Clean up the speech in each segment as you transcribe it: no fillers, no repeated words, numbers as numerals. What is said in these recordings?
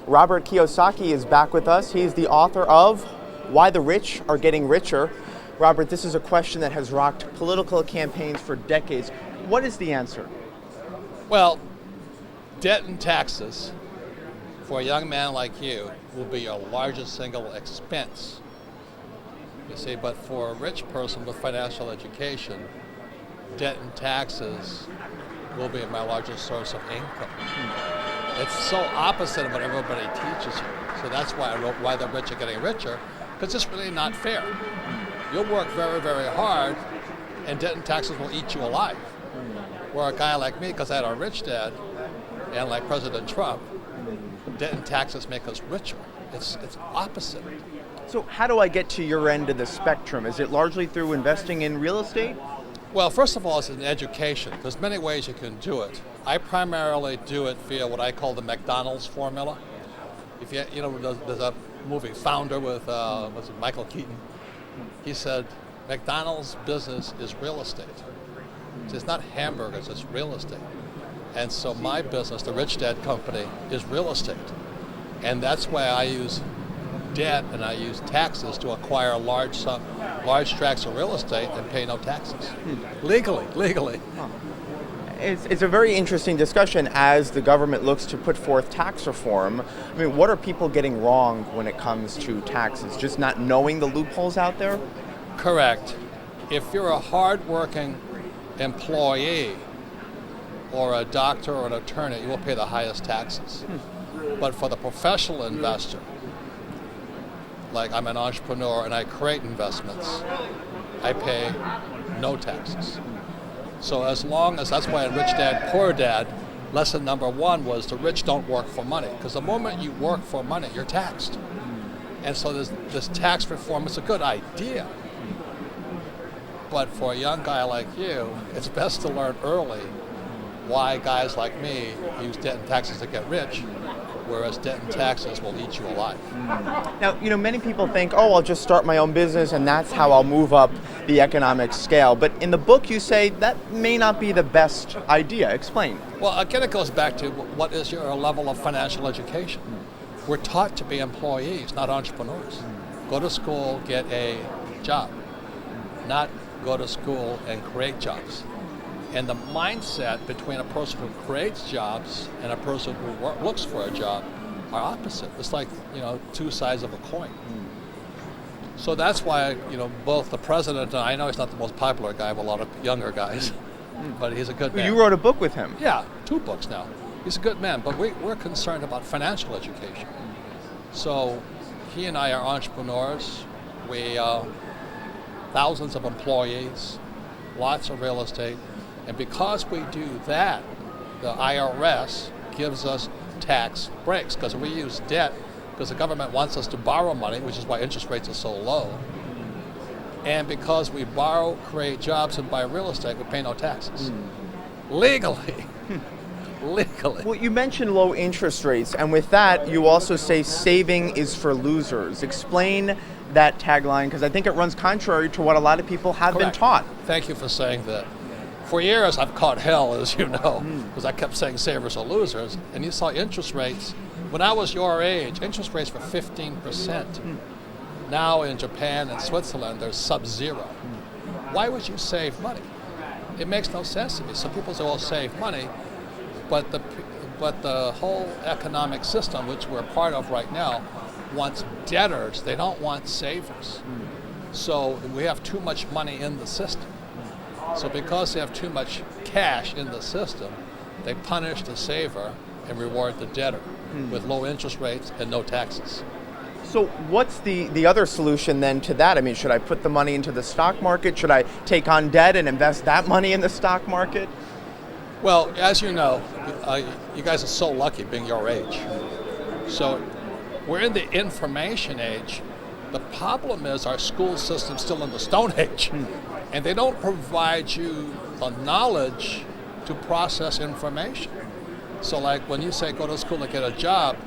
Robert Kiyosaki is back with us. He's the author of Why the Rich Are Getting Richer. Robert, this is a question that has rocked political campaigns for decades. What is the answer? Well, debt and taxes for a young man like you will be your largest single expense. You see, but for a rich person with financial education, debt and taxes will be my largest source of income. It's so opposite of what everybody teaches you. So that's why I wrote Why the Rich Are Getting Richer, because it's really not fair. You'll work very, very hard, and debt and taxes will eat you alive. Where a guy like me, because I had a rich dad, and like President Trump, debt and taxes make us richer. It's opposite. So how do I get to your end of the spectrum? Is it largely through investing in real estate? Well, first of all, it's an education. There's many ways you can do it. I primarily do it via what I call the McDonald's formula. If you know, there's a movie Founder with was it Michael Keaton. He said, McDonald's business is real estate. So it's not hamburgers, it's real estate. And so my business, the Rich Dad Company, is real estate. And that's why I use debt and I use taxes to acquire large tracts of real estate and pay no taxes. Legally. Huh. It's a very interesting discussion as the government looks to put forth tax reform. I mean, what are people getting wrong when it comes to taxes? Just not knowing the loopholes out there? Correct. If you're a hard-working employee or a doctor or an attorney, you will pay the highest taxes. But for the professional investor, like I'm an entrepreneur and I create investments, I pay no taxes. So as long as, that's why in Rich Dad, Poor Dad, lesson number one was the rich don't work for money. Because the moment you work for money, you're taxed. And so this tax reform is a good idea. But for a young guy like you, it's best to learn early why guys like me use debt and taxes to get rich, whereas debt and taxes will eat you alive. Now, many people think, oh, I'll just start my own business and that's how I'll move up the economic scale. But in the book, you say that may not be the best idea. Explain. Well, again, it goes back to what is your level of financial education. We're taught to be employees, not entrepreneurs. Go to school, get a job, not go to school and create jobs. And the mindset between a person who creates jobs and a person who looks for a job are opposite. It's like, two sides of a coin. So that's why, both the president, and I know he's not the most popular guy with a lot of younger guys, but he's a good man. You wrote a book with him. Yeah, 2 books now. He's a good man, but we're concerned about financial education. So he and I are entrepreneurs. We thousands of employees, lots of real estate. And because we do that, the IRS gives us tax breaks because we use debt because the government wants us to borrow money, which is why interest rates are so low. And because we borrow, create jobs, and buy real estate, we pay no taxes. Legally. Legally. Well, you mentioned low interest rates, and with that, you also say saving is for losers. Explain that tagline, because I think it runs contrary to what a lot of people have been taught. Thank you for saying that. For years, I've caught hell, as you know, because I kept saying savers are losers. And you saw interest rates. When I was your age, interest rates were 15%. Now in Japan and Switzerland, they're sub-zero. Why would you save money? It makes no sense to me. Some people say, well, save money, but the whole economic system, which we're part of right now, wants debtors. They don't want savers. So we have too much money in the system. So because they have too much cash in the system, they punish the saver and reward the debtor with low interest rates and no taxes. So what's the other solution then to that? I mean, should I put the money into the stock market? Should I take on debt and invest that money in the stock market? Well, as you know, you guys are so lucky being your age. So we're in the information age. The problem is our school system's still in the Stone Age. And they don't provide you the knowledge to process information. So like when you say go to school to get a job,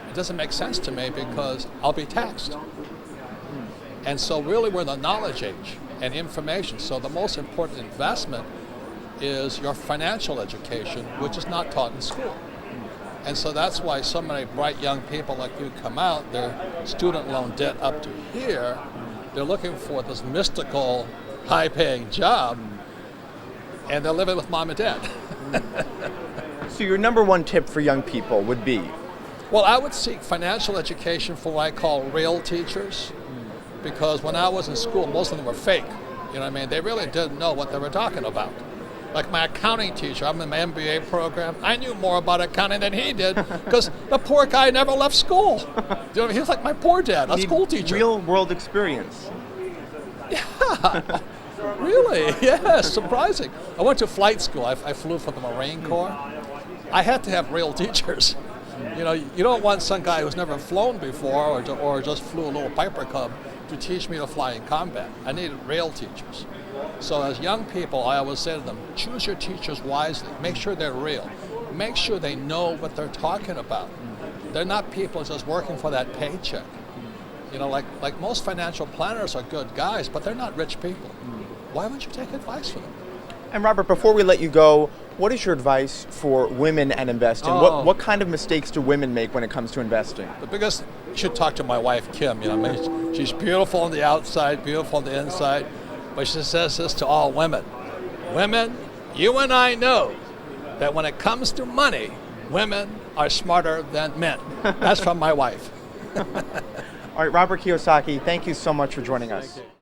it doesn't make sense to me because I'll be taxed. And so really we're in the knowledge age and information. So the most important investment is your financial education, which is not taught in school. And so that's why so many bright young people like you come out, their student loan debt up to here, they're looking for this mystical, high-paying job, and they're living with mom and dad. So your number one tip for young people would be? Well, I would seek financial education for what I call real teachers, because when I was in school, most of them were fake. You know what I mean? They really didn't know what they were talking about. Like my accounting teacher, I'm in my MBA program, I knew more about accounting than he did, because the poor guy never left school. You know what I mean? He was like my poor dad, a school teacher. Real world experience. Yeah, really, yeah, surprising. I went to flight school. I flew for the Marine Corps. I had to have real teachers. You know, you don't want some guy who's never flown before or just flew a little Piper Cub to teach me to fly in combat. I needed real teachers. So as young people, I always say to them, choose your teachers wisely. Make sure they're real. Make sure they know what they're talking about. They're not people just working for that paycheck. You know, like most financial planners are good guys, but they're not rich people. Why wouldn't you take advice from them? And Robert, before we let you go, what is your advice for women and investing? What kind of mistakes do women make when it comes to investing? The biggest, you should talk to my wife, Kim. You know, I mean, she's beautiful on the outside, beautiful on the inside, but she says this to all women. Women, you and I know that when it comes to money, women are smarter than men. That's from my wife. All right, Robert Kiyosaki, thank you so much for joining us.